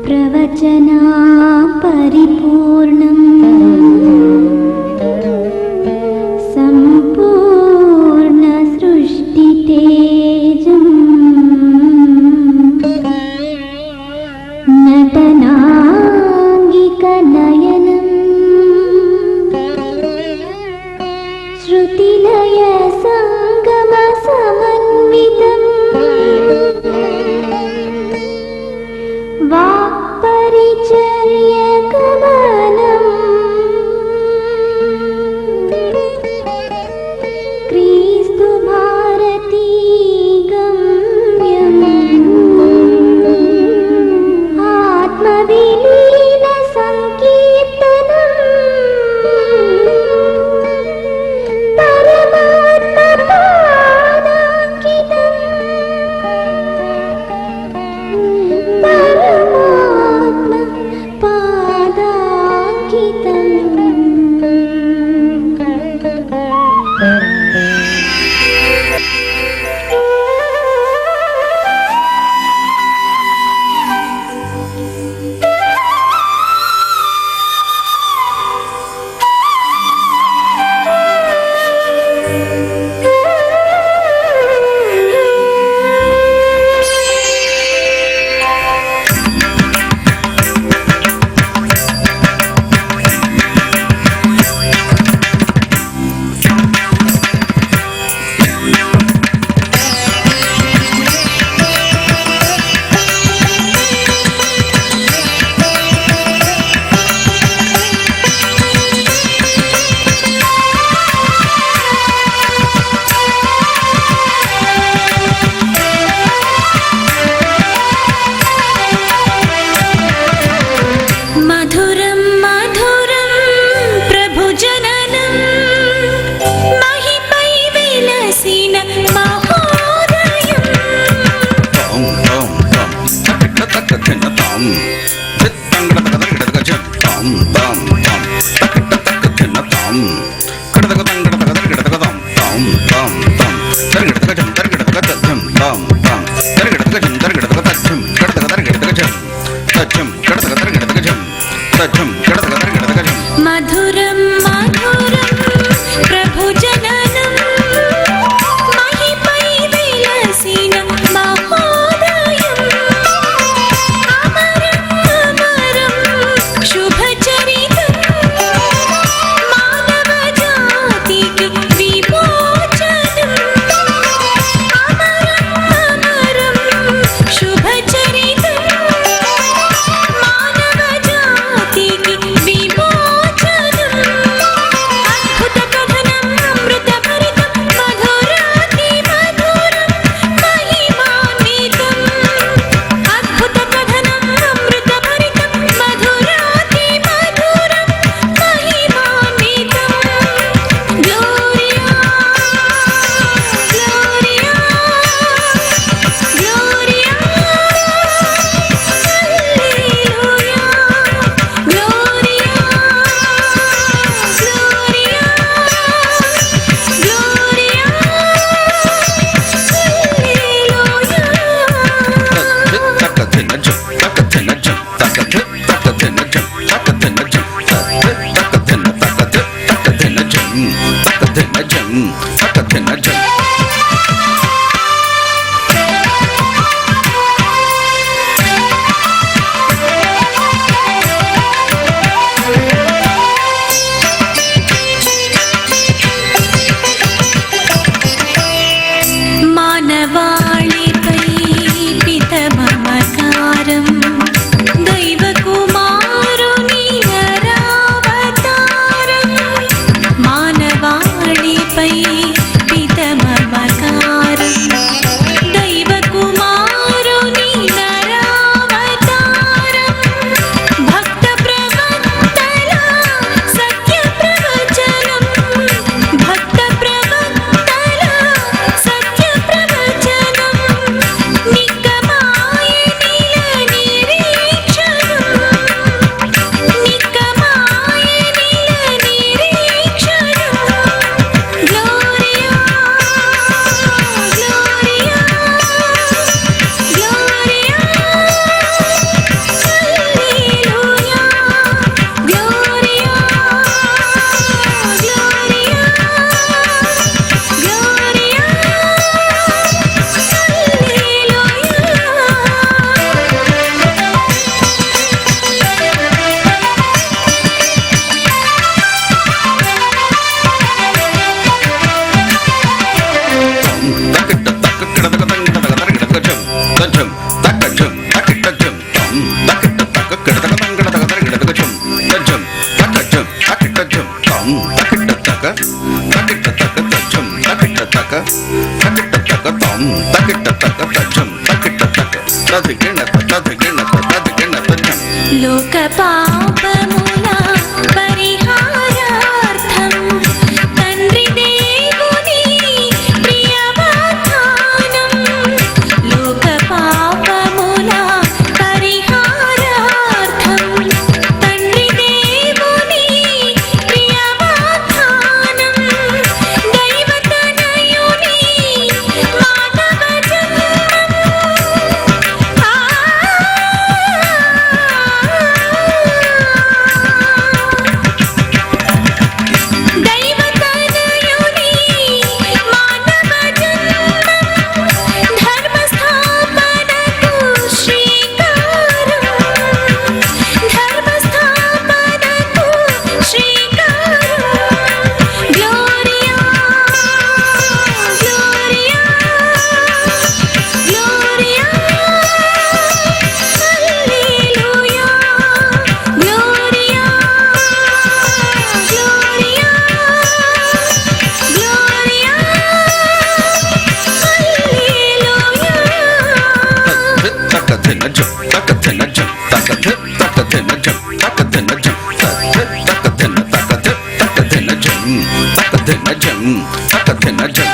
प्रवचना परिपूर्णं संपूर्ण सृष्टितेजं नटनाङ्गिकनयनं श्रुतिलय संगम समन्वितम् वाक्परिचर्यगमनं क्रीस्तु भारती गम्यम् आत्मविलीन संकीर्तनम् मधुरं मधुरं प्रभुजननं महिपै विलसिनं महोदयम् अमरं अमरं शुभचरितं मानवजातिके विमोचनम् अमरं अमरं शुभचरितं मानवजातिके జం తకిట తక తజం తకిట తక తదిగిణ తదిగిణ తదిగిణ తజం లోక పాపముల పరిహారార్థం తండ్రి దేవుని ప్రియవాగ్దానం లోక పాపముల పరిహారార్థం తండ్రి దేవుని ప్రియవాగ్దానం దైవతనయుని మానవ దైవతనయుని మానవ ధర్మస్థాపనకు శ్రీకారం ధర్మస్థాపనకు శ్రీకారం గ్లోరియా గ్లోరియా గ్లోరియా హల్లెలూయా గ్లోరియా గ్లోరియా గ్లోరియా హల్లెలూయా తకధిన జం తకధిన జం తకధిన జం తకధిన జం తకధిన జం తకధిన జం తకధిన జం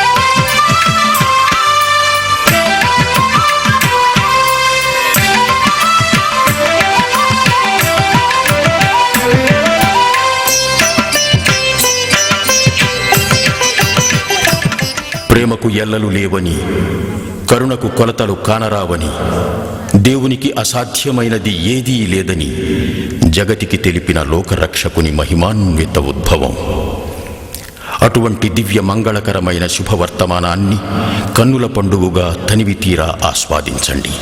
ప్రేమకు ఎల్లలు లేవని కరుణకు కొలతలు కానరావని దేవునికి అసాధ్యమైనది ఏదీ లేదని జగతికి తెలిపిన లోకరక్షకుని మహిమాన్విత ఉద్భవం. అటువంటి దివ్య మంగళకరమైన శుభవర్తమానాన్ని కన్నుల పండుగగా తనివి తీరా ఆస్వాదించండి.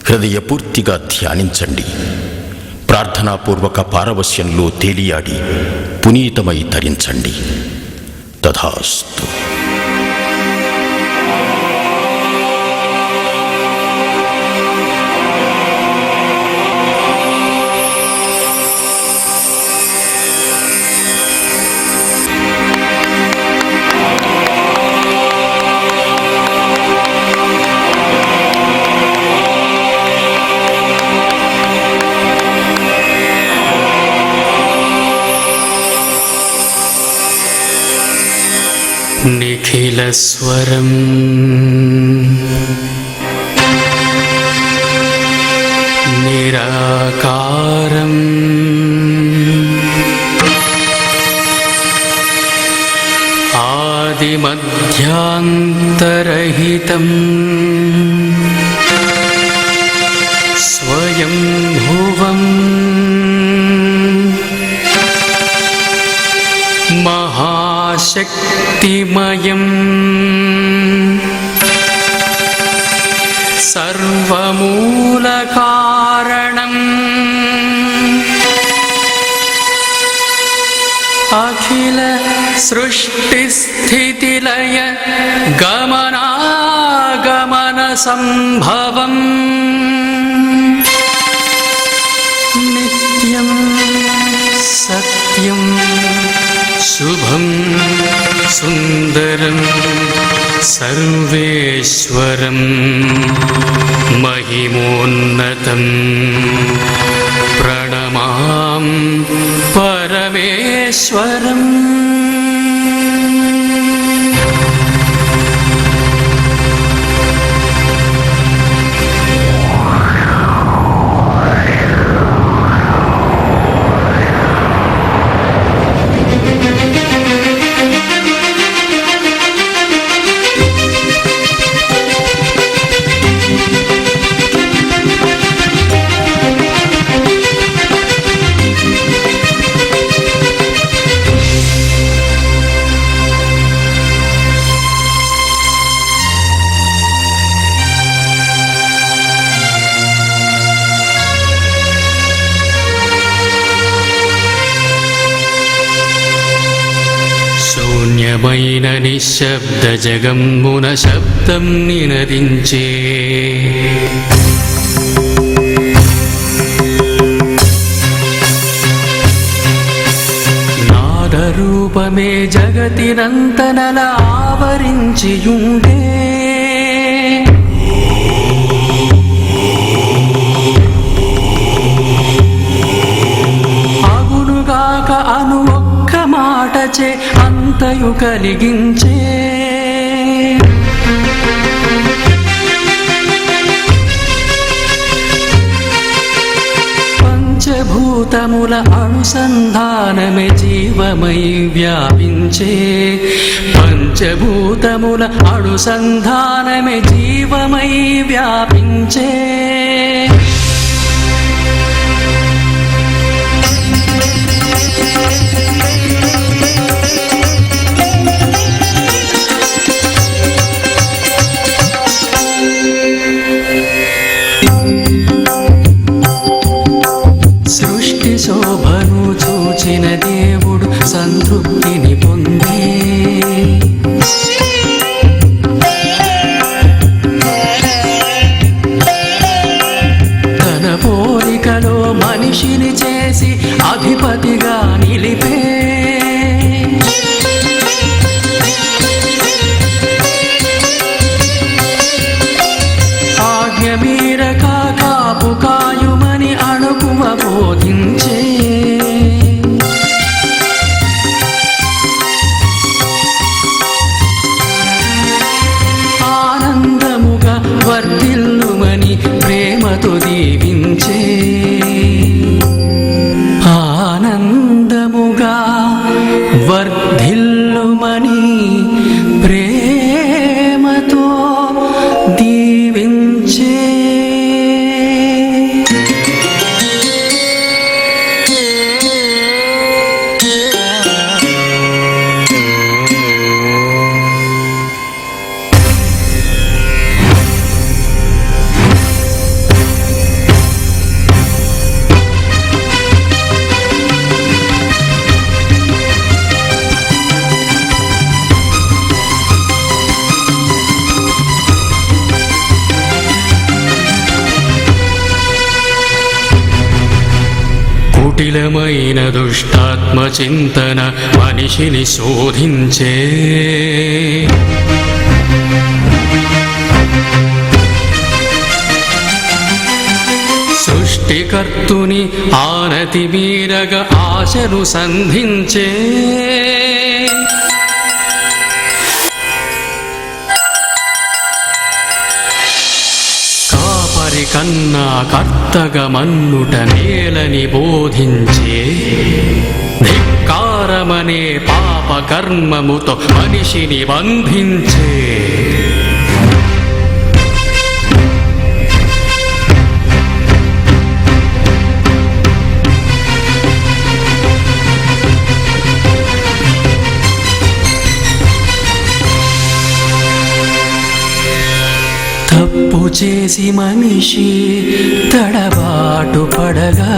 హృదయపూర్తిగా ధ్యానించండి. ప్రార్థనాపూర్వక పారవస్యంలో తేలియాడి పునీతమై తరించండి. తథాస్తు. నిఖిలస్వరం నిరాకారం ఆదిమధ్యాంతరహితం స్వయంభువం మహాశక్తిమయం సర్వమూలకారణం అఖిల సృష్టిస్థితిలయ గమనాగమన సంభవం నిత్యం సత్యం శుభం సుందరం సర్వేశ్వరం మహిమోన్నతం ప్రణమాం పరమేశ్వరం. శూన్యమైన నిశ్శబ్ద జగమ్మున శబ్దం నినదించే నాదరూపమే జగతినంతనల ఆవరించియుండే కలిగించే పంచభూతముల అనుసంధానమే జీవమై వ్యాపించే పంచభూతముల అనుసంధానమే జీవమై వ్యాపించే సృష్టి శోభను చూచిన దేవుడు సంతృప్తిని పొందే తన పోలికలో మనిషిని చేసి అధిపతిగా నిలిపే ఆజ్ఞమీరక కాపు కాయుమని అణుకువ బోధించే ఆనందముగా వర్ధిల్లుమని ప్రేమతో దీవించే ఆనందముగా వర్ధిల్లుమని ప్రేమతో దీవించే కుటిలమైన దుష్టాత్మ చింతన మనిషిని శోధించే సృష్టికర్తుని ఆనతి మీరగ ఆశను సంధించే కన్నా కర్తగ మన్నుట నేలని బోధించే ధిక్కారమనే పాప కర్మముతో మనిషిని బంధించే తప్పు చేసి మనిషి తడబాటు పడగా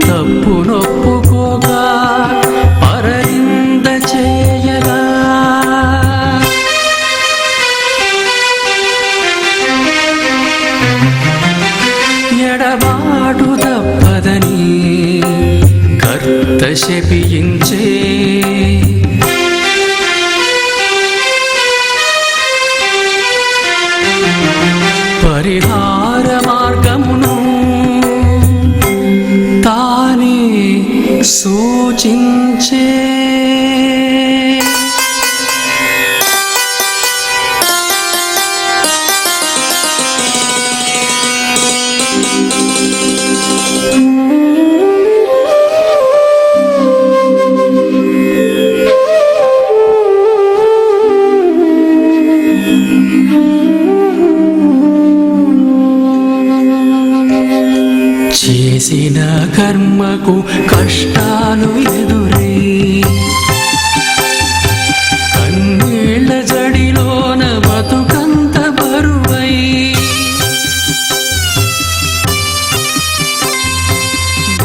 తప్పు నొప్పుకోగా పరనింద చేయగా ఎడబాటు తప్పదని కర్త శపించే పరిహార మార్గమును తానే సూచించే చేసిన కర్మకు కష్టాలు ఎదురై కన్నీళ్ల జడిలోన బతుకంత బరువై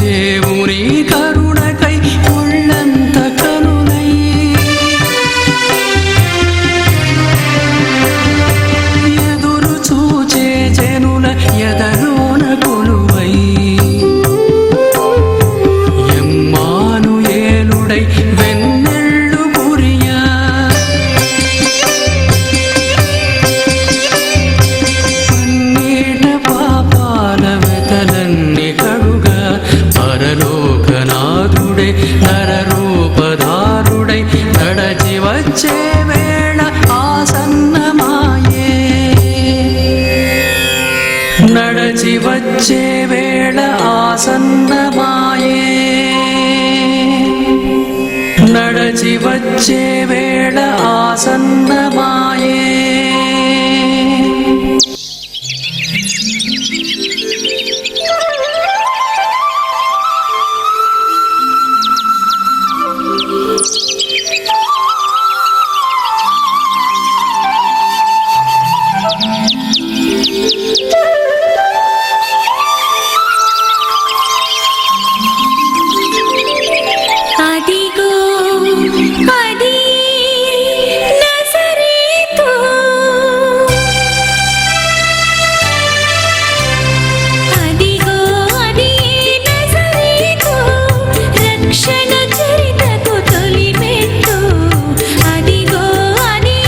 దేవుని కరుణకై ఒళ్ళంత కనులై ఎదురు చూచే జనుల ఎదలోన కొలువై ఎమ్మానుయేలుడై వెన్ నడచి వచ్చే వేళ ఆసన్నమాయే నడచి వచ్చే వేళ ఆసన్నమాయే అదిగో అది నజరేతు అదిగో అది నజరేతు రక్షణ చరితకు తొలి మెట్టు అదిగో అది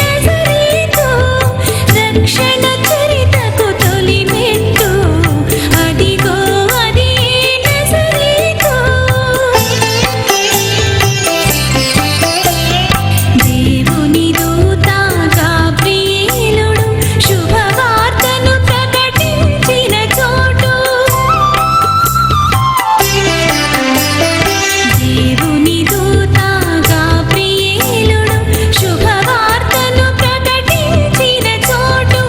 నజరేతు రక్షణ చరితకు తొలి మెట్టు అదిగో అది నజరేతు దేవుని దూత గాబ్రియేలుడు శుభవార్తను ప్రకటించిన చోటు దేవుని దూత గాబ్రియేలుడు శుభవార్తను ప్రకటించిన చోటు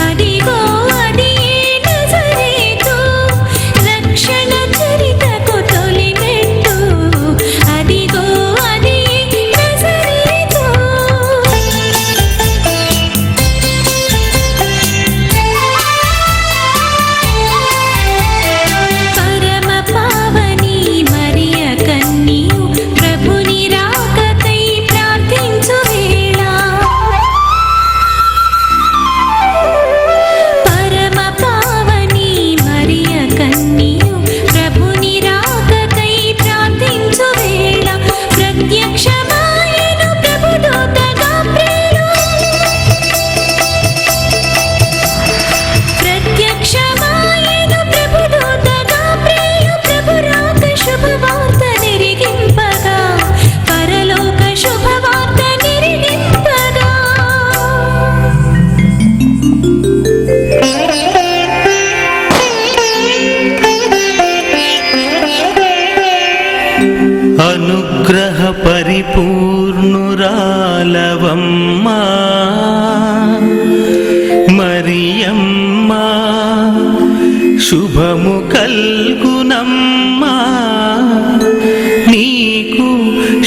అదిగో అది నజరేతు రక్షణ చరితకు తొలి మెట్టు అదిగో అది నజరేతు పరమ పావని మరియ కన్యు ప్రభుని రాకకై ప్రార్థించు వేళ పరమ పావని మరియ కన్యు ప్రభుని రాకకై ప్రార్థించు వేళ ప్రత్యక్షమాయెను ప్రభుదూత గాబ్రియేలు ప్రత్యక్షమాయెను ప్రభుదూత గాబ్రియేలు ప్రభురాక శుభవార్త నిరిగింపగా పరలోక శుభవార్త నిరిగింపగా అనుగ్రహ పరిపూర్ణురాలవమ్మా మరియమ్మా శుభము కల్గునమ్మా నీకు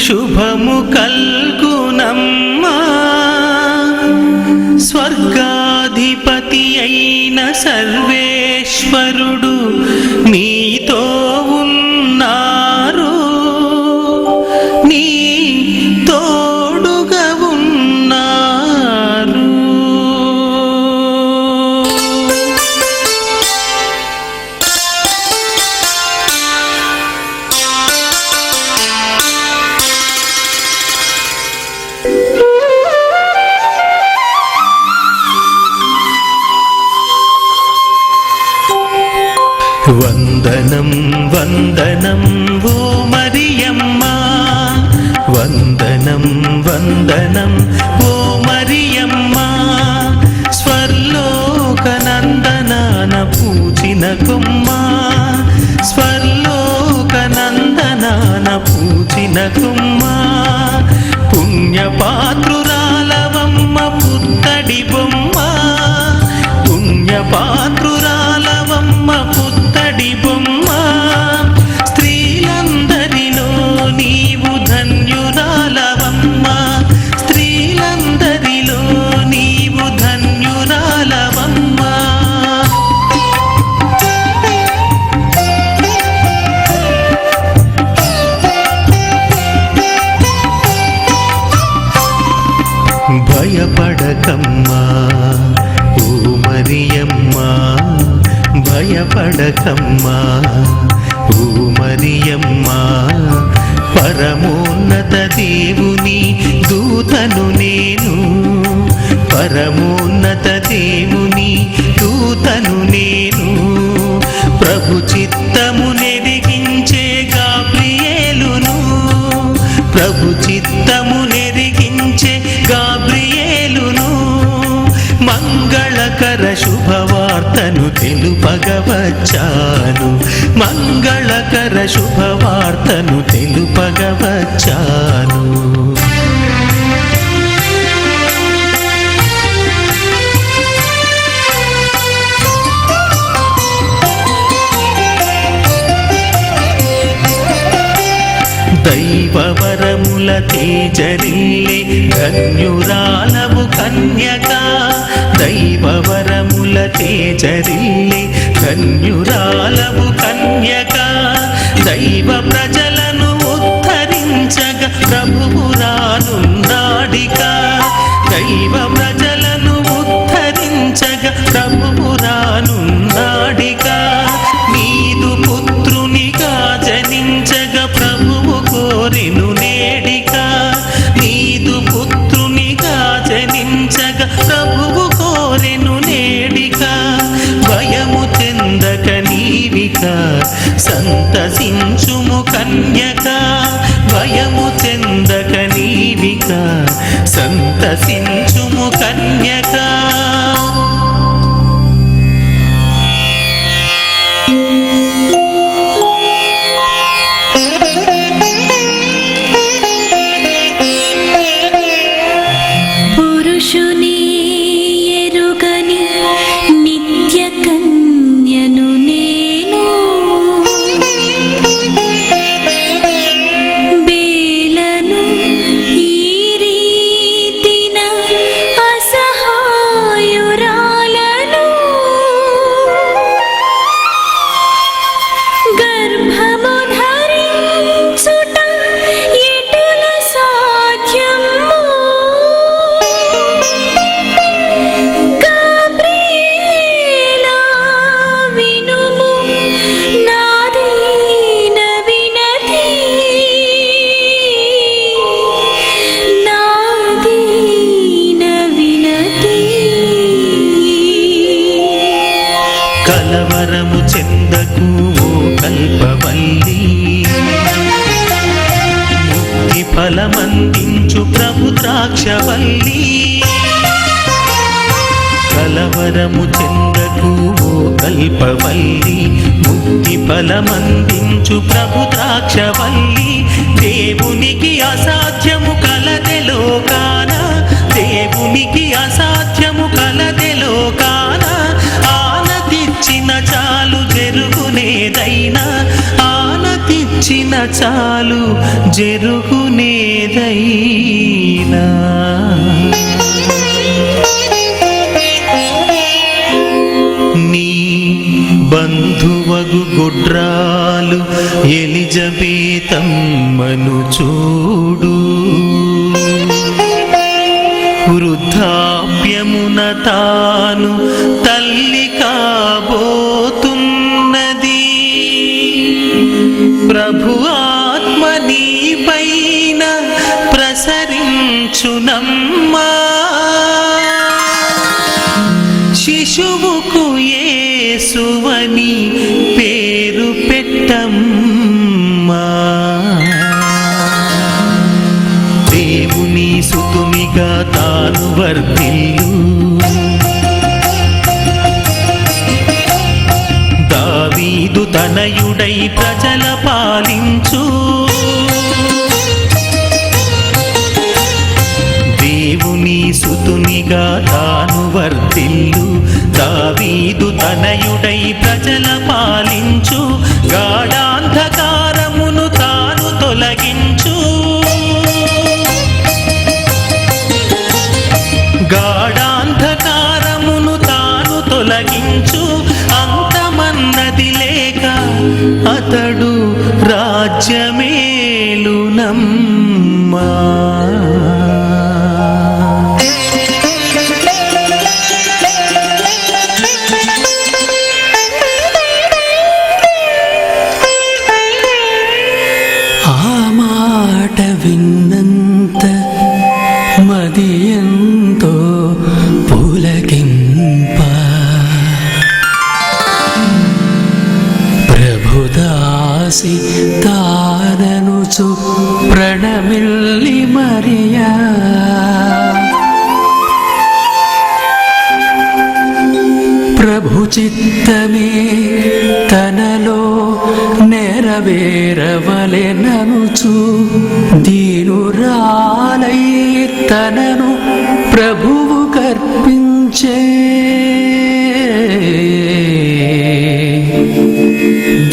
శుభము కల్గునమ్మా స్వర్గాధిపతి అయిన సర్వేశ్వరుడు నీతో ఉన్నారు నీ తోడుగా ఉన్నారు వందనం వందనం ఓ మరియమ్మా వందనం వందనం ఓ మరియమ్మా స్వర్లోకనందనాన పూచిన కొమ్మ స్వర్లోకనందనాన పూచిన కొమ్మ పుణ్యపాత్రురాలవమ్మ పుత్తడి బొమ్మ పుణ్యపాత్రురాలవమ్మ పుత్తడి బొమ్మ స్త్రీలందరిలో నీవు ధన్యురాలవమ్మ స్త్రీలందరిలో నీవు ధన్యురాలవమ్మ భయపడకమ్మా ఓ మరియమ్మా భయపడకమ్మా ఓ మరియమ్మా పరమోన్నత దేవుని దూతను నేను పరమోన్నత దేవుని దూతను నేను ప్రభు చిత్తము నెరిగించే గాబ్రియేలును ప్రభు చిత్తము నెరిగించే గాబ్రియేలును మంగళకర శుభవార్తను శుభవార్తను తెలుపగవచ్చాను, మంగళకర శుభవార్తను తెలుపగవచ్చాను. దైవవరముల తేజరిల్లే ధన్యురాలవు కన్యక, దైవవరముల తేజరిల్లే ధన్యురాలవు కన్యక, దైవ ప్రజలను ఉద్ధరించగ ప్రభువు రానున్నాడిక, దైవ ప్రజలను ఉద్ధరించగ ప్రభువు రానున్నాడిక, నీదు పుత్రునిగా జనించగ ప్రభువు కోరెను నేడిక, నీదు పుత్రునిగా జనించగ ప్రభువు కోరెను నేడిక, భయము చెందక నీవిక సంతసించుము కన్యక, భయము చెందక నీవిక సంతసించుము కన్యక. పురుషుని ఎరుగని నిత్య కన్యను నేను, బేలను ఈ రీతిన అసహాయురాలను, గర్భము ధరించుట ఎటుల సాధ్యము, గాబ్రియేలా వినుము నా దీన వినతి, నా దీన వినతి. కలవరము చెందకు ఓ కల్పవల్లి, ముక్తి ఫలమందించు ప్రభు ద్రాక్షవల్లి, కలవరము చెందకు ఓ కల్పవల్లి, ముక్తి ఫలమందించు ప్రభు ద్రాక్షవల్లి, దేవునికి అసాధ్యము కలదె లోకాన, దేవునికి అసాధ్యము కలదె లోకాన, ఆనతిచ్చిన చాలు జరుగునేదైనా, ఆనతిచ్చిన చాలు జరుగునేదైనా. నీ బంధువగు గుడ్రాలు ఎలిజబేతమ్మను చూడు, వృద్ధాప్యమున తాను తల్లి కాబోతున్నది, ప్రభు ఆత్మ నీపైన ప్రసరించునమ్మా, శిశువుకు యేసువని పేరు పెట్టమ్మా. దేవుని సుతునిగా తాను వర్ధిల్లు, దావీదు తనయుడై ప్రజల పాలించు, దేవుని సుతునిగా తాను వర్ధిల్లు, దావీదు తనయుడై ప్రజల పాలించు, గాఢాంధకారమును తాను తొలగించు, గాఢాంధకారమును తాను తొలగించు, అంతమన్నది లేక అతడు రాజ్యమేలునమ్మా. ఆ మాట విన్నంత మది ఎంతో పులకింప, ప్రభుదాసి తాననుచు ప్రణమిల్లి మరియా, ప్రభు చిత్తమే తనలో నెరవేరవలెననుచు దీనురాలై తనను ప్రభువు కర్పించే.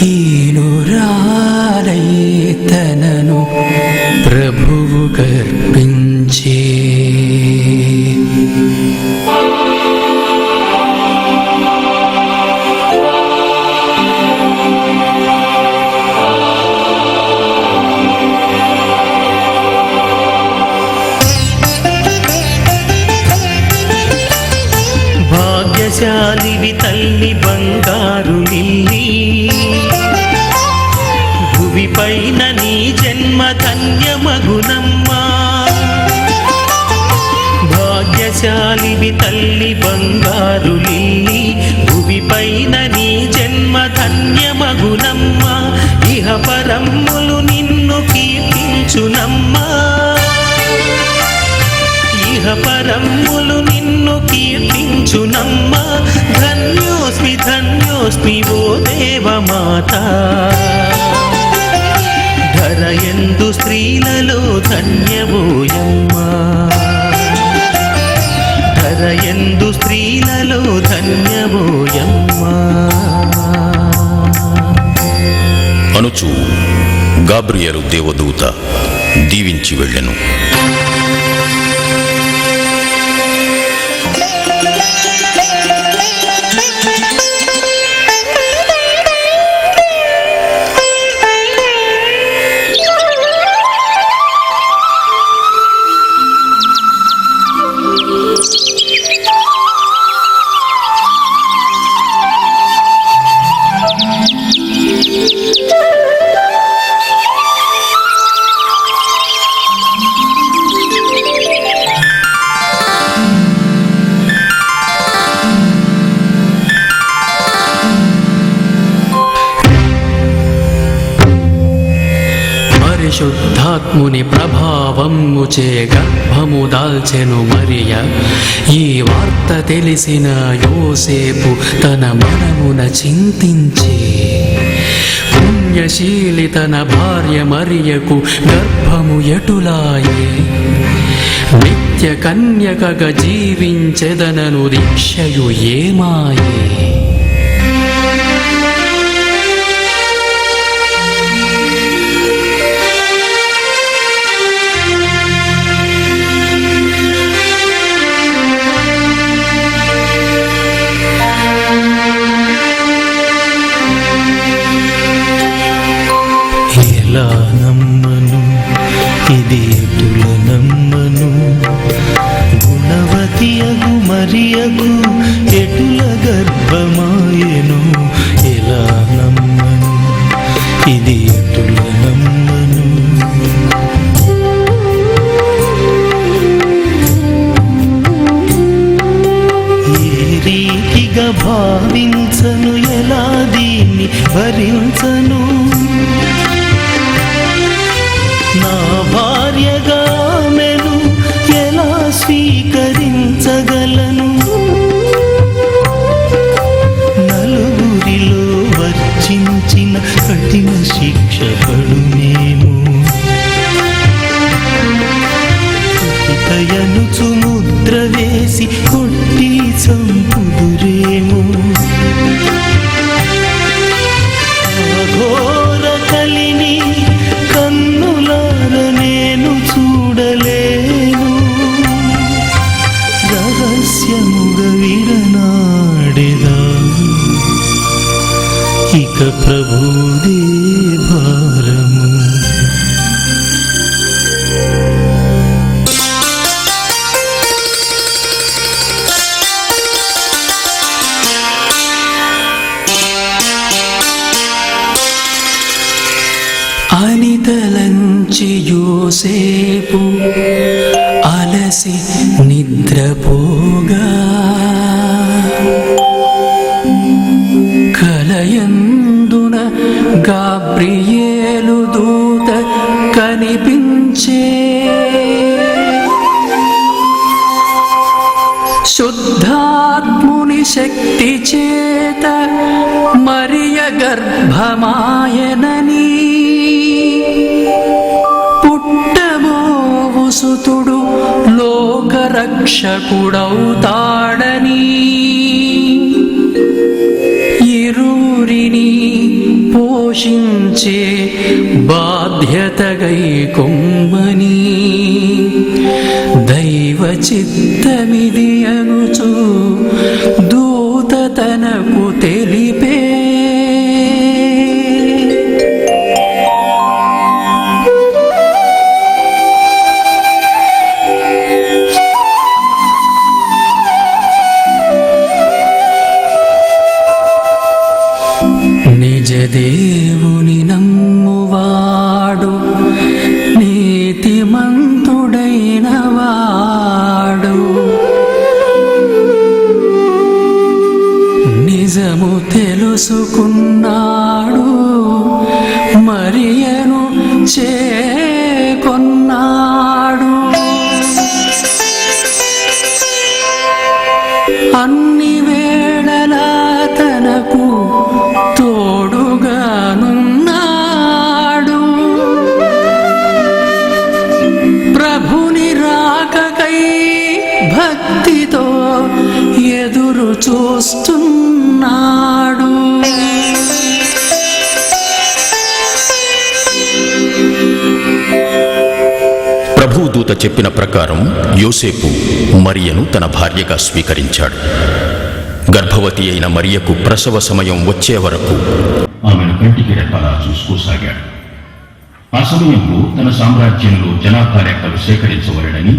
దీనురాలై తనను ప్రభువు కర్పించే. భాగ్యశాలివి తల్లి బంగారు లిల్లీ, భువి పైన నీ జన్మ ధన్యమగునమ్మా. భాగ్యశాలివి తల్లి బంగారు లిల్లీ, భువి పైన నీ జన్మ ధన్యమగునమ్మా. ఇహ పరమ్ములు నిన్ను కీర్తించునమ్మా, ఇహ పరమ్ములు నిన్ను కీర్తించునమ్మా. ధన్యోస్మి ధన్యోస్మి ఓ దేవమాత, ధరయందు స్త్రీలలో ధన్యవోయమ్మా, ధరయందు స్త్రీలలో ధన్యవోయమ్మా. అనుచు గాబ్రియేలు దేవదూత దీవించి వెళ్ళెను. పరిశుద్ధాత్ముని ప్రభావముచే గర్భము దాల్చెను మరియ. ఈ వార్త తెలిసిన యోసేపు తన మనమున చింతించి, పుణ్యశీలి తన భార్య మరియకు గర్భము ఎటులాయే, నిత్య కన్యకగా జీవించెదనను దీక్షయు ఏమాయే. ఎలా నమ్మను ఇది ఎటుల నమ్మను, గుణవతియగు మరియకు ఎటుల గర్భమాయెను. ఎలా నమ్మను ఇది ఎటుల నమ్మను. ఏ రీతిగా భావించను, ఎలా దీన్ని భరించను. నా భార్యగా ఆమెను ఎలా స్వీకరించగలను. నలుగురిలో వర్జించిన కఠిన శిక్ష పడునేమో. కయనుచు ముద్ర వేసి కొట్టి చంపుదురేమో. ఘోర కలిని కన్నులార నేను చూడలేను. రహస్యముగా విడనాడెదా ఇక ప్రభుదే భారము. అనితలంచి యోసేపు అలసి నిద్రపోగా, కలయందున గాబ్రియేలు దూత కనిపించే. శుద్ధాత్ముని శక్తి చే చేత మరియ గర్భమాయనని పుట్టబోవు సుతుడు లోకరక్షకుడవుతాడని ఇరువురిని పోషించే బాధ్యతగై కొమ్మని దైవ చిత్తమిది అనుచు దూత తనకు తెలిపే. నిజ దేవుని నమ్మువాడు నీతిమంతుడైన వాడు నిజము తెలుసుకున్నాడు మరియను చేకొన్నాడు. అన్ని వేళలా తనకు తోడుగానున్నాడు. ప్రభుని రాకకై భక్తితో ఎదురు చూస్తున్నాడు. ప్రభుదూత చెప్పిన ప్రకారం యోసేపు మరియను తన భార్యగా స్వీకరించాడు. గర్భవతి అయిన మరియకు ప్రసవ సమయం వచ్చే వరకు ఆమెను కంటికి రెప్పలా చూసుకోసాగాడు. ఆ సమయంలో తన సామ్రాజ్యంలో జనాభా లెక్కలు సేకరించవలెనని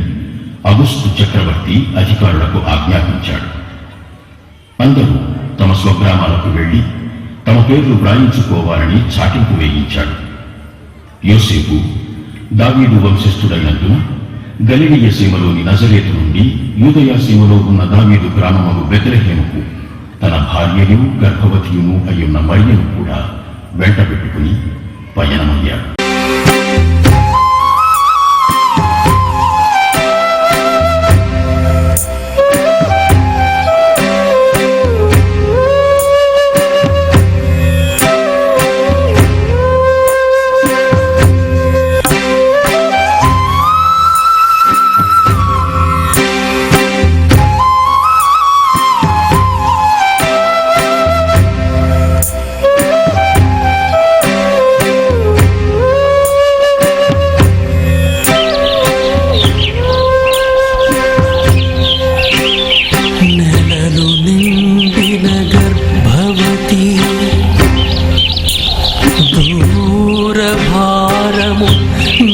అగుస్తు చక్రవర్తి అధికారులకు ఆజ్ఞాపించాడు. అందరూ తమ స్వగ్రామాలకు వెళ్లి తమ పేర్లు వ్రాయించుకోవాలని చాటింపు వేయించాడు. యోసేపు దావీదు వంశస్థుడైనందున గలిలయ సీమలోని నజరేతు నుండి యూదయ సీమలో ఉన్న దావీదు గ్రామము బెత్లెహేముకు తన భార్యయు గర్భవతియును అయ్యున్న మరియను కూడా వెంటబెట్టుకుని పయనమయ్యాడు.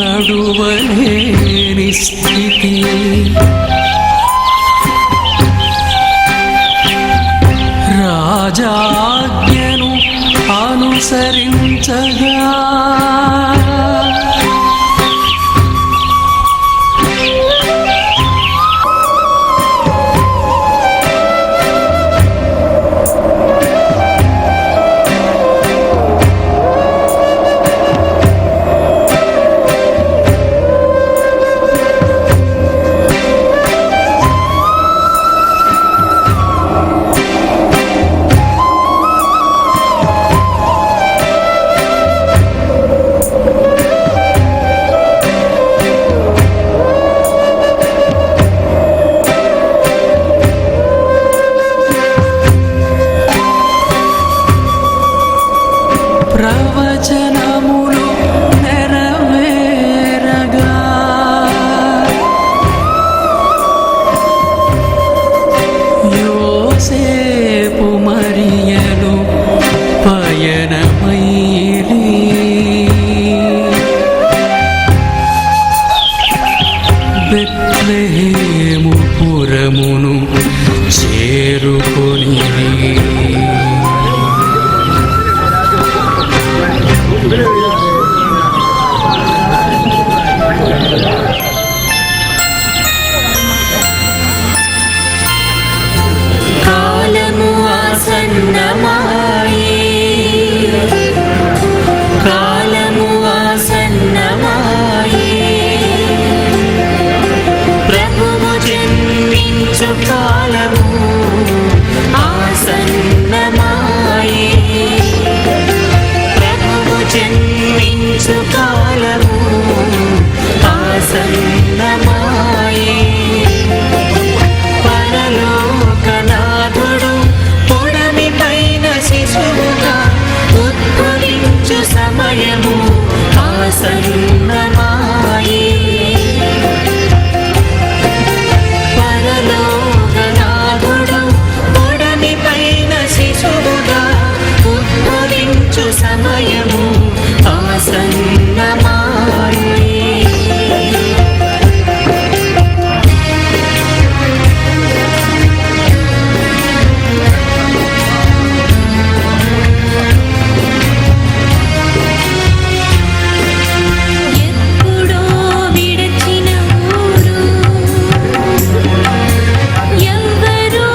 నడువలేని స్థితి రాజాజ్ఞను అనుసరించగా వచ్చు సమయము ఆసన్నమాయే. ఎప్పుడో విడచిన ఊరు, ఎవ్వరూ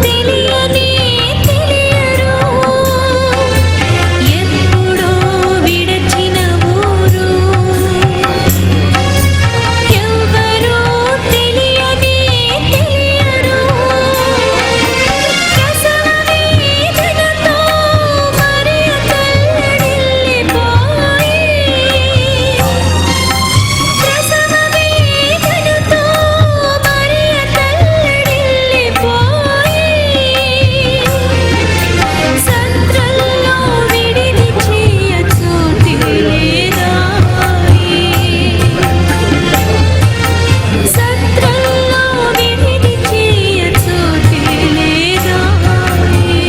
తెలియనే తెలియరు. ఎప్పుడో విడచిన ఊరు, ఎవ్వరూ తెలియనే తెలియరు. ప్రసవ వేదనతో మరియ తల్లడిల్లిపోయి, ప్రసవ వేదనతో మరియ తల్లడిల్లిపోయి, సంద్రంలో విడిది చేయ చోటి లేదాయే. సంద్రంలో విడిది చేయ చోటి లేదాయే.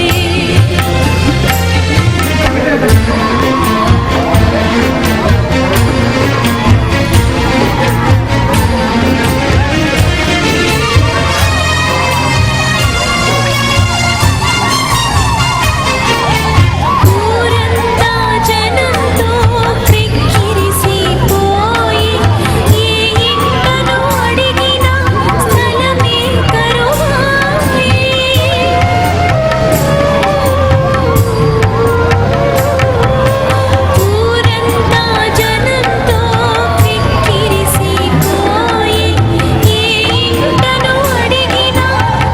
ఊరంతా జనంతో క్రిక్కిరిసిపోయి, ఏ ఇంటను అడిగినా స్థలమే కరువాయే. ఊరంతా జనంతో క్రిక్కిరిసిపోయి, ఏ ఇంటను అడిగినా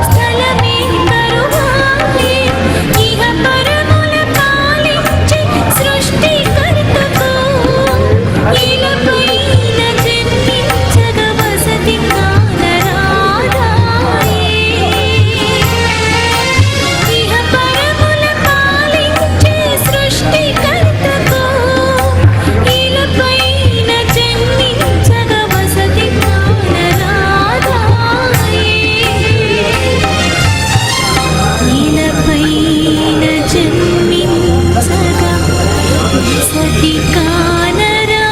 స్థలమే కరువాయే. ఇహ పరముల పాలించే సృష్టికర్తకు ఇలపైన జన్మించగ వసతి కానరాదాయే. ఇహ పరముల పాలించే సృష్టికర్తకు ఇలపైన జన్మించగ వసతి కానరాదాయే. ఇలపైన జన్మించగ వసతి కానరాదాయే.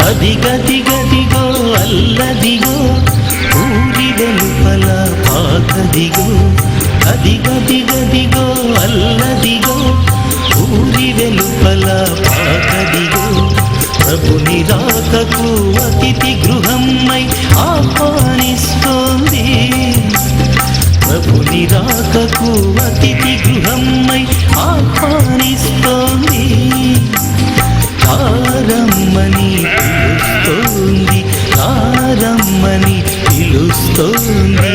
అదిగదిగదిగో అల్లదిగో ఊరి వెలుపల పాకదిగో. అదిగదిగదిగో అల్లదిగో ఊరి వెలుపల పాకదిగో. ప్రభుని రాకకు అతిథి గృహమై ఆహ్వానిస్తోంది. ప్రభుని రాకకు అతిథి గృహమై ఆహ్వానిస్తోంది. ఆరమ్మని పిలుస్తోంది, ఆరమ్మని పిలుస్తోంది.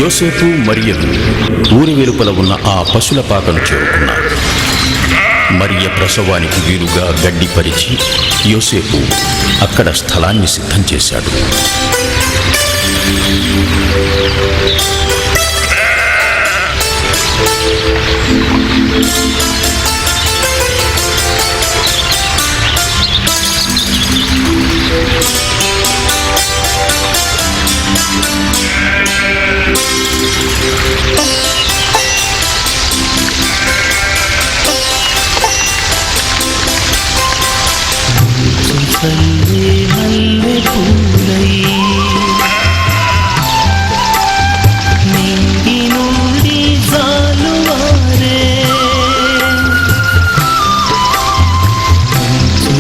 యోసేపు మరియలు ఊరి వెలుపల ఉన్న ఆ పశుల పాకను చేరుకున్నారు. మరియ ప్రసవానికి వీలుగా గడ్డి పరిచి యోసేపు అక్కడ స్థలాన్ని సిద్ధం చేశాడు. చల్లే మల్లె పూలై నింగి నుండి జాలువారే.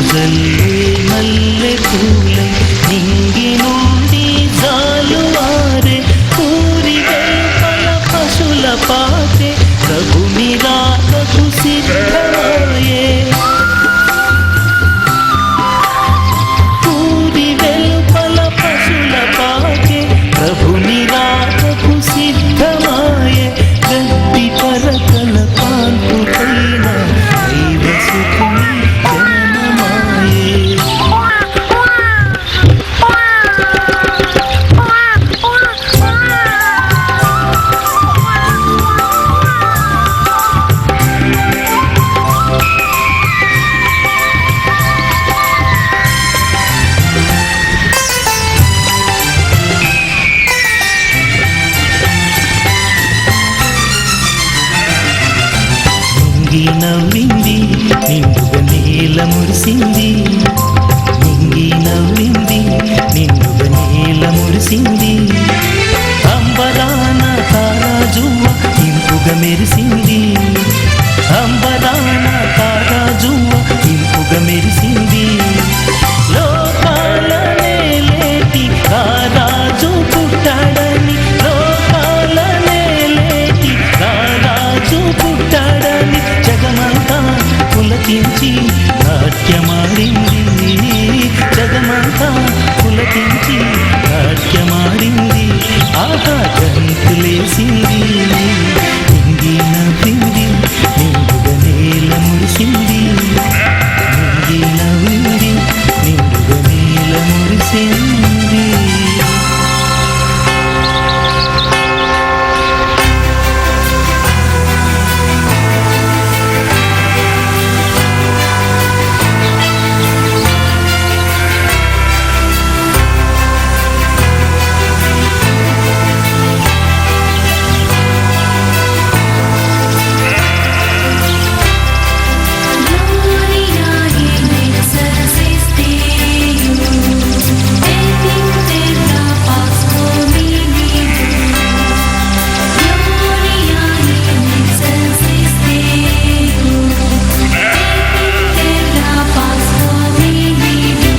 చల్లే మల్లె పూలై నింగి నుండి జాలువారే. ఊరి వెలుపల పశుల పాతే ప్రభుని రాకకు సిద్ధమాయే. నింగి నవ్వింది నిండుగా నేల మురిసింది నింగి నవ్వింది నిండుగా నేల మురిసింది అంబరాన తారాజువ్వ ఇంపుగా మెరిసింది అంబరాన తారాజువ్వ ఇంపుగా మెరిసింది లోకాల నేలేటి రారాజు పుట్టాడని లోకాల నేలేటి రారాజు పుట్టాడని జగమంతా పులకించి నాట్యమాడింది జగమంతా పులకించి నాట్యమాడింది ఆహా గంతులేసింది నింగి నవ్వింది నిండుగా నేల మురిసింది నింగి నవ్వింది నిండుగా నేల మురిసింది Gloria in excelsis Deo, et in terra pax hominibus. Gloria in excelsis Deo, et in terra pax hominibus.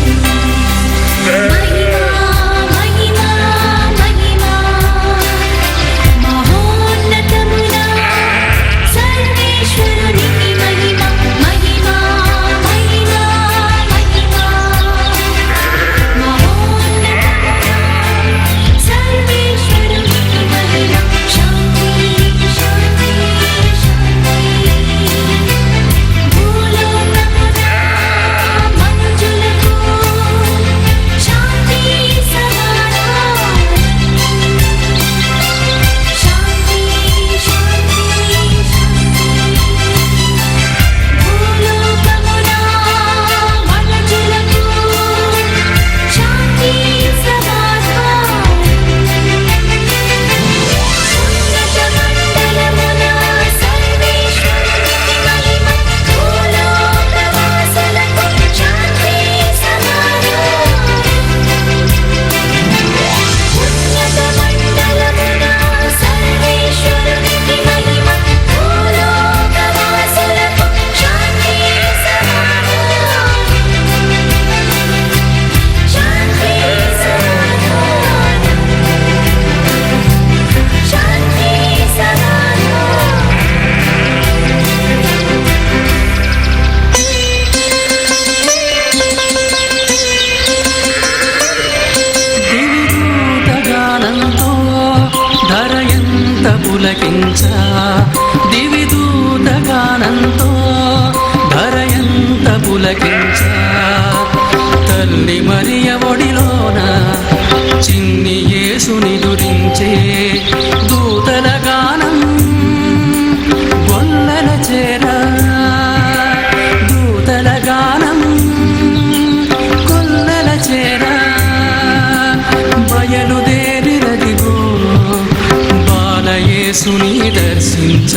Mahima, mahima, mahima, మహోన్నతమునా సర్వేశ్వరునికి మహిమ మహిమ మహిమ మహిమ మహోన్నతమునా సర్వేశ్వరునికి మహిమ శాంతి శాంతి శాంతి భూలోకమునా మంజులకు శాంతి సమాధానం శాంతి శాంతి భూలోకమునా మనుజులకు శాంతి సమాధానం ఉన్నత మండలమునా సర్వేశ్వరునికి మహిమ భూలోకవాసులకు శాంతి సమాధానం ఉన్నత మండలమునా సర్వేశ్వరునికి మహిమ భూలోకవాసులకు శాంతి సమాధానం శాంతి సమాధానం శాంతి సమాధానం దివిదూతగానంతో ధర ఎంత పులకించ దివిదూతగానంతో ధర ఎంత పులకించ తల్లి మరియ ఒడిలోన చిన్ని యేసుని దురించే దూతల గానం గొల్లల చేర దూతల గానం కొల్లల చేర బయలుదేరిరదిగో బాలయేసుని దర్శించ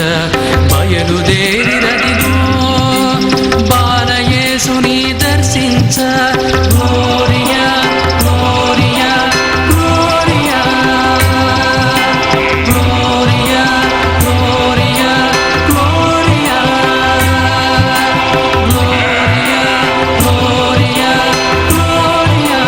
బయలుదేరిరదిగో బాలయేసుని దర్శించ gloria gloria gloria gloria gloria gloria gloria gloria gloria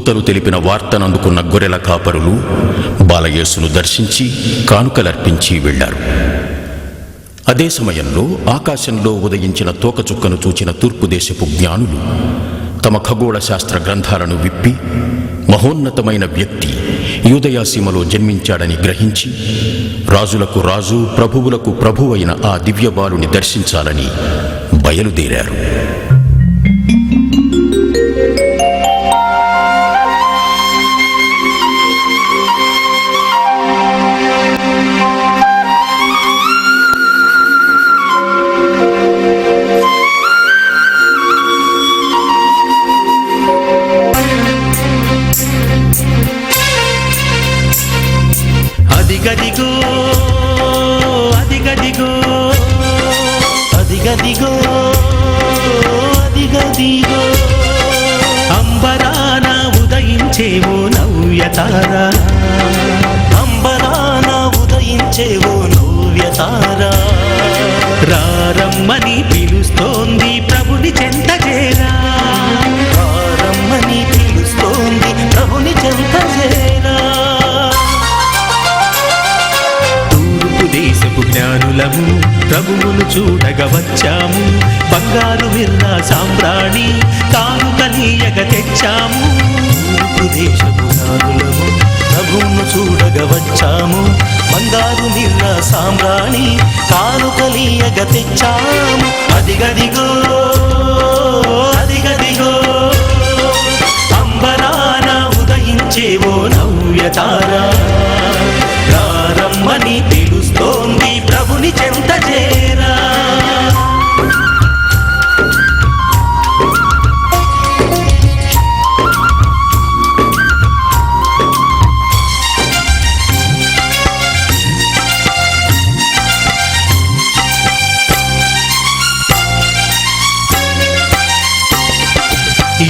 దూతలు తెలిపిన వార్తనందుకున్న గొర్రెల కాపరులు బాలయేసును దర్శించి కానుకలర్పించి వెళ్లారు. అదే సమయంలో ఆకాశంలో ఉదయించిన తోకచుక్కను చూచిన తూర్పు దేశపు జ్ఞానులు తమ ఖగోళ శాస్త్ర గ్రంథాలను విప్పి మహోన్నతమైన వ్యక్తి యూదయాసీమలో జన్మించాడని గ్రహించి రాజులకు రాజు ప్రభువులకు ప్రభు అయిన ఆ దివ్య బాలుని దర్శించాలని బయలుదేరారు. అదిగదిగో అదిగదిగో అదిగదిగో అదిగదిగో అంబరాన ఉదయించేవో నవ్యతారా, అంబరాన ఉదయించేవో నవ్యతారా, రారమ్మని పిలుస్తోంది ప్రభుని చెంత చేరా, రారమ్మని పిలుస్తోంది ప్రభుని చెంత చేరా. దేశపు జ్ఞానులము ప్రభువును చూడగ వచ్చాము, బంగారు మిర్రా సాంబ్రాణి కానుకలీయగ తెచ్చాము. దేశపు జ్ఞానులము ప్రభువును చూడగ వచ్చాము, బంగారు మిర్రా సాంబ్రాణి కానుకలీయగ తెచ్చాము. అదిగదిగో అదిగదిగో అంబరాన ఉదయించేవో నవ్యతారా, రారమ్మని పిలుస్తోంది ప్రభుని చెంత చేరా.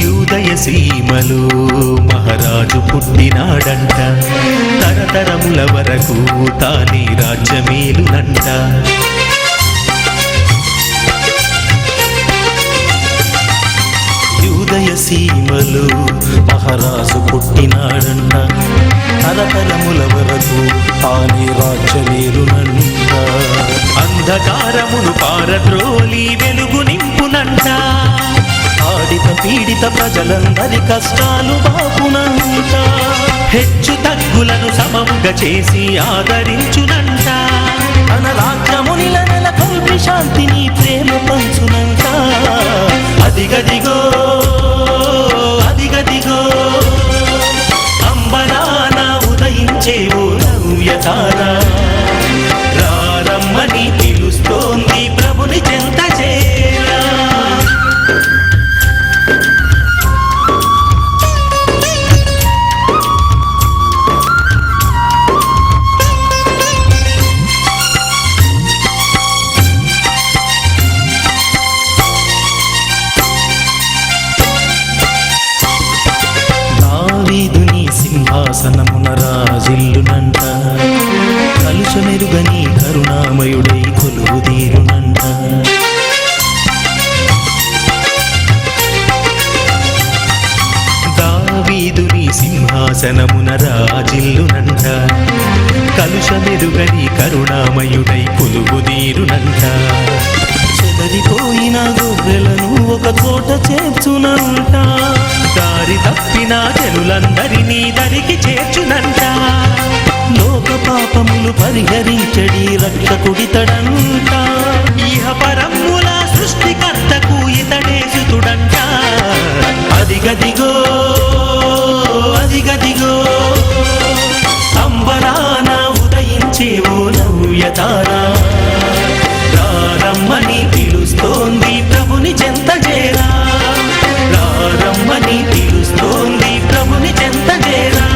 యూదయ సీమలో మహారాజు పుట్టినాడంట, తరతరముల వరకు తానే రాజ్యమేలునంట. యూదయ సీమలో మహారాజు పుట్టినాడంట, తరతరముల వరకు తానే రాజ్యమేలునంట. అంధకారమును పారద్రోలి వెలుగు నింపునంట, ఆడిత పీడిత ప్రజలందరి కష్టాలు బాపునంట. హెచ్చు తగ్గులను సమముగా చేసి ఆదరించునంట, తన రాజ్యమునిల నెలకొల్పి శాంతిని ప్రేమ పంచునంట. అదిగదిగో అదిగదిగో అంబరాన ఉదయించేవో నవ్యతారా, రారమ్మని పిలుస్తోంది ప్రభుని చెంత చేరా. దావీదుని సింహాసనమున రాజిల్లునంట, కలుషమెరుగని కరుణామయుడై కొలువుదీరునంట. దావీదుని సింహాసనమున రాజిల్లునంట, కలుషమెరుగని కరుణామయుడై కొలువుదీరునంట. చెదరిపోయిన గొర్రెలను ఒక చోట చేర్చునంట, దారి తప్పిన జనులందరినీ దరికి చేర్చునంట. లోక పాపములు పరిహరించడి రక్షకుడితడంట, ఇహ పరముల సృష్టికర్తకు ఇతడేసుతుడంట. అదిగదిగో అదిగదిగో అంబరాన ఉదయించేవో నవ్యతారా, రారమ్మని పిలుస్తోంది ప్రభుని చెంత చేరా, రారమ్మని పిలుస్తోంది ప్రభుని చెంత చేరా,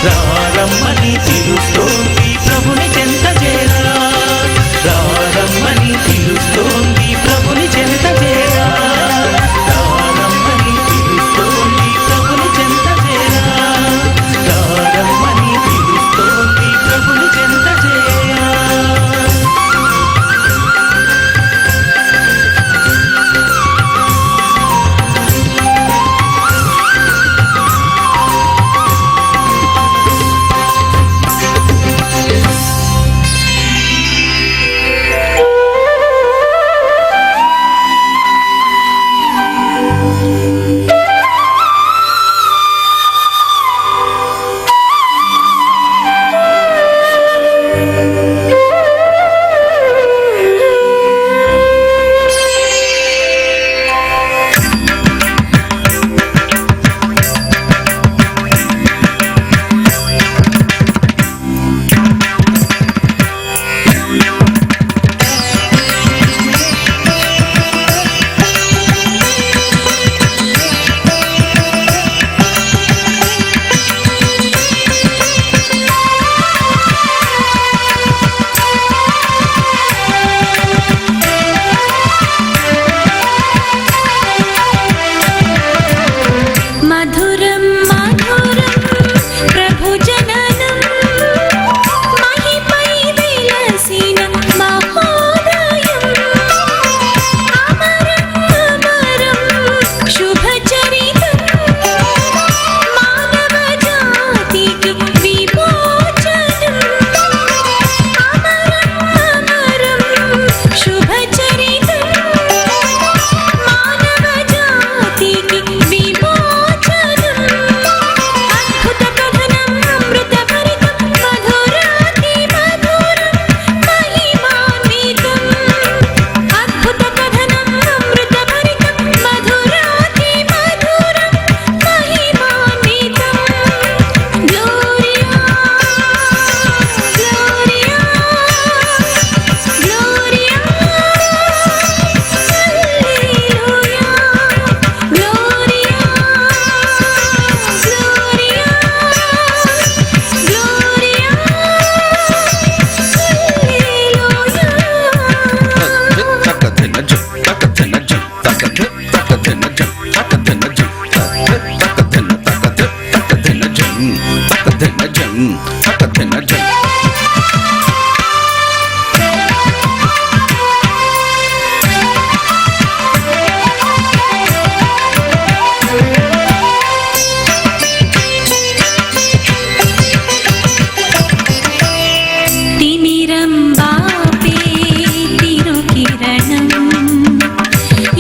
రారమ్మని పిలుస్తోంది ప్రభుని చెంత చేరా, రారమ్మని పిలుస్తోంది ప్రభుని చెంత చేరా, రారమ్మని పిలుస్తోంది ప్రభుని చెంత చేరా, రారమ్మని పిలుస్తోంది ప్రభుని చెంత చేరా. జాతికి విమోచనం అమరం అమరం శుభచరితం మానవ జాతికి విమోచనం అద్భుత కథనం అమృతభరితం మధురాతి మధురం మహిమాన్వితం అద్భుత కథనం అమృతభరితం మధురాతి మధురం మహిమాన్వితం గ్లోరియా గ్లోరియా గ్లోరియా హల్లెలూయా గ్లోరియా గ్లోరియా గ్లోరియా తిమిరం బాపే తిరుకిరణం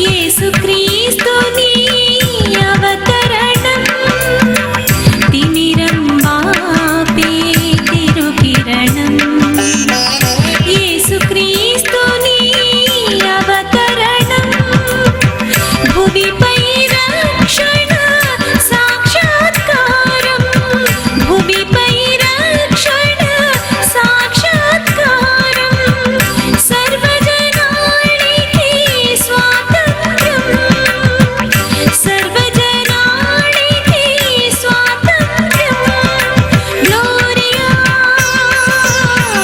యేసుక్రీస్తుని అవతరణం తిమిరం బాపే తిరుకిరణం యేసుక్రీస్తుని అవతరణం భువిపై రక్షణ సాక్షాత్కారం భువిపై రక్షణ సాక్షాత్కారం సర్వజనాళికి స్వాతంత్ర్యం సర్వజనాళికి స్వాతంత్ర్యం గ్లోరియా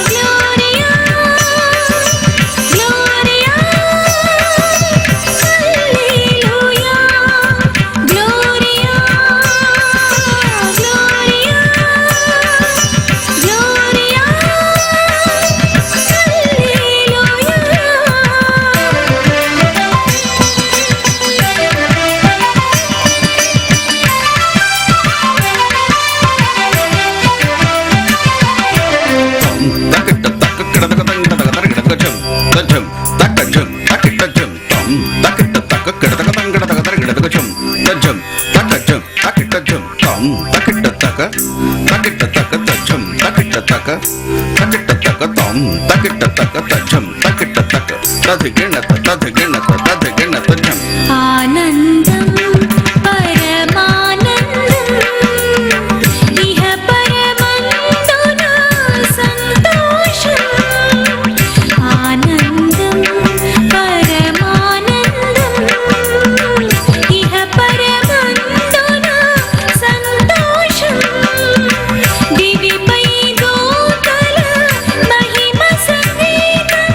గ్లోరియా గ్లోరియా హల్లెలూయా గ్లోరియా గ్లోరియా గ్లోరియా ఆనందం పరమానందం ఇహ పరమందున సంతోషం ఆనందం పరమానందం ఇహ పరమందున సంతోషం దివిపై దూతల మహిమ సంగీతం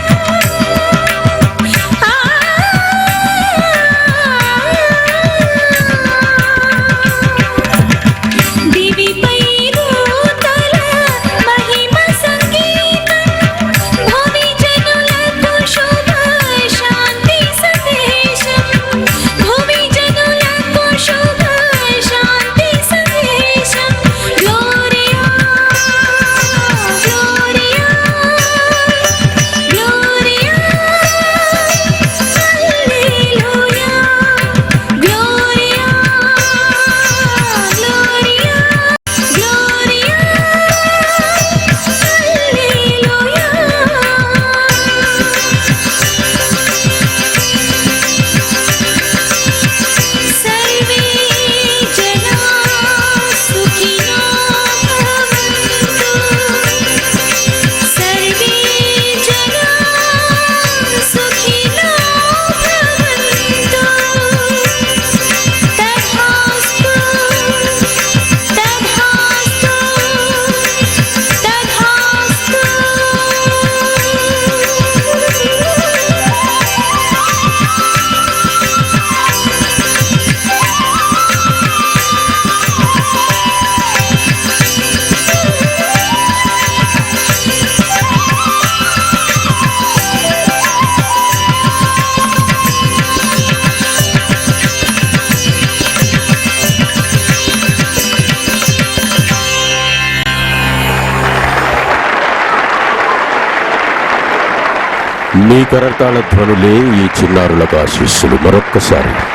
నీ కరతాళ ధ్వనులే ఈ చిన్నారులకు ఆశీస్సులు. మరొక్కసారి